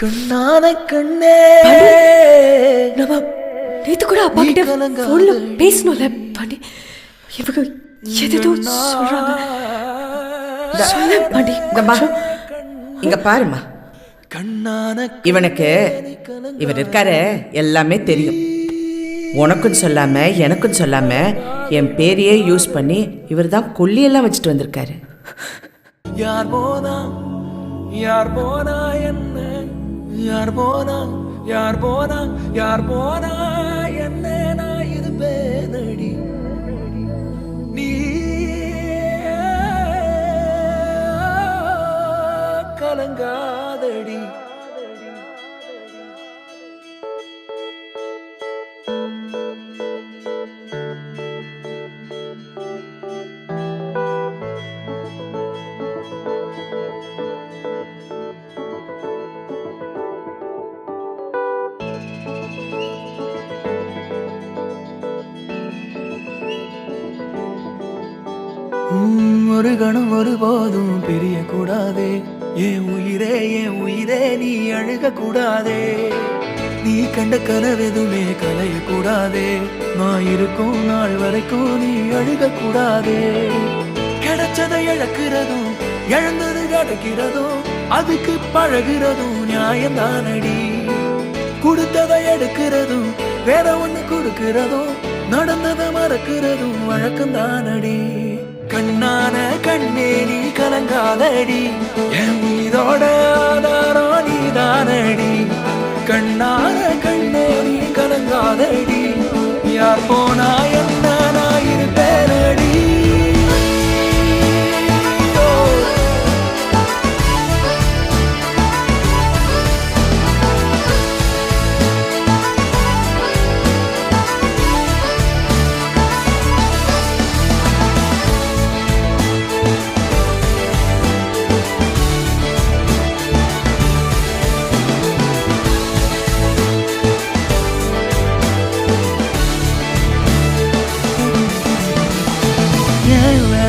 கண்ணான கண்ணே நம்ம நேத்து கூட அப்பா கிட்ட போன்ல பேசணும்ல பாண்டி. இவங்க எதோ சொல்றாங்க. சொல்ல பாண்டி. இங்க பாருமா, இவனுக்கு இவர் இருக்காரு எல்லாமே தெரியும். உனக்கும் சொல்லாம எனக்கும் சொல்லாம என் பேரையே யூஸ் பண்ணி இவர் தான் கொல்லியெல்லாம் வச்சுட்டு வந்திருக்காரு. யார் போனா யார் போனா என்ன, யார் போனா யார் போனா யார் போனா என்ன, நான் இருப்பேனடி நீ கலங்காதடி. ஒரு கணம் ஒருபோதும் பிரிய கூடாதே, என் உயிரே நீ அழுக கூடாதே. நீ கண்ட கனவெதுமே கலைய கூடாதே, நான் இருக்கும் நாள் வரைக்கும் நீ அழுக கூடாதே. கிடைச்சதை இழக்கிறதும் இழந்தது கிடைக்கிறதும் அதுக்கு பழகிறதும் நியாயம்தானடி. கொடுத்ததை எடுக்கிறதும் வேற ஒண்ணு கொடுக்கிறதும் நடந்ததை மறக்கிறதும் வழக்கம்தானடி. கண்ணான கண்ணே நீ கலங்காதடி, என் மீதோட ஆதாரம் நீதானடி. கண்ணான கண்ணே நீ கலங்காதடி, யார் போனா என்ன நான் இருப்பேனடி.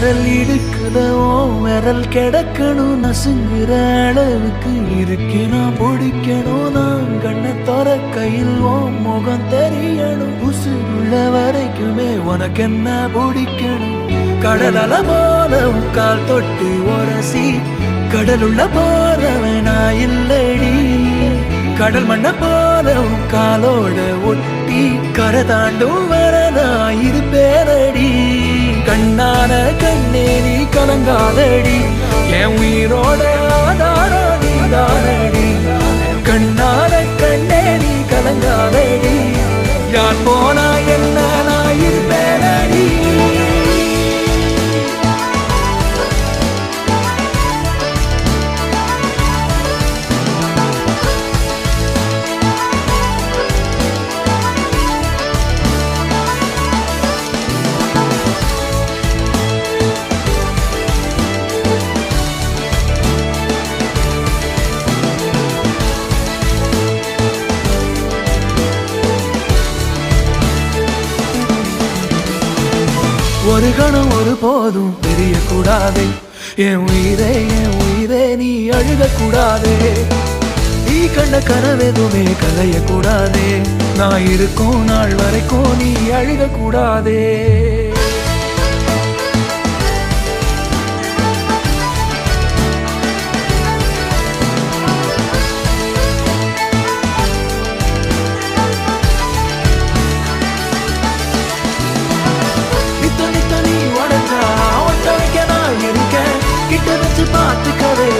விரல் இடுக்குதோ விரல் கிடக்கணும், நசுங்குற அளவுக்கு இருக்கு நான் பிடிக்கணும். நான் கண்ணை தோற கையில் ஓ முகம் தெரியணும், உசுருள்ள வரைக்குமே உனக்கு என்ன பிடிக்கணும். கடலல போல உக்கால் தொட்டு உரசி கடலுள்ள போறவனா இல்லடி. கடல் மண்ண போல உக்காலோட ஒட்டி கரை தாண்டும் வரனா இருப்பேனடி. கண்ணான கண்ணே நீ கலங்காதடி, என் உயிரோட ஆதாரம் நீதானடி. கண்ணான கண்ணே நீ கலங்காதடி, யார் போனா என்ன நான் இருப்பேனடி. ஒரு கணம் ஒரு போதும் தெரிய கூடாதே, என் உயிரே நீ அழுக கூடாதே. நீ கண்ட கனவெதுமே கலைய கூடாதே, நான் இருக்கும் நாள் வரைக்கும் நீ அழுக கூடாதே. கிட்ட வச்சு பார்த்துக்கவே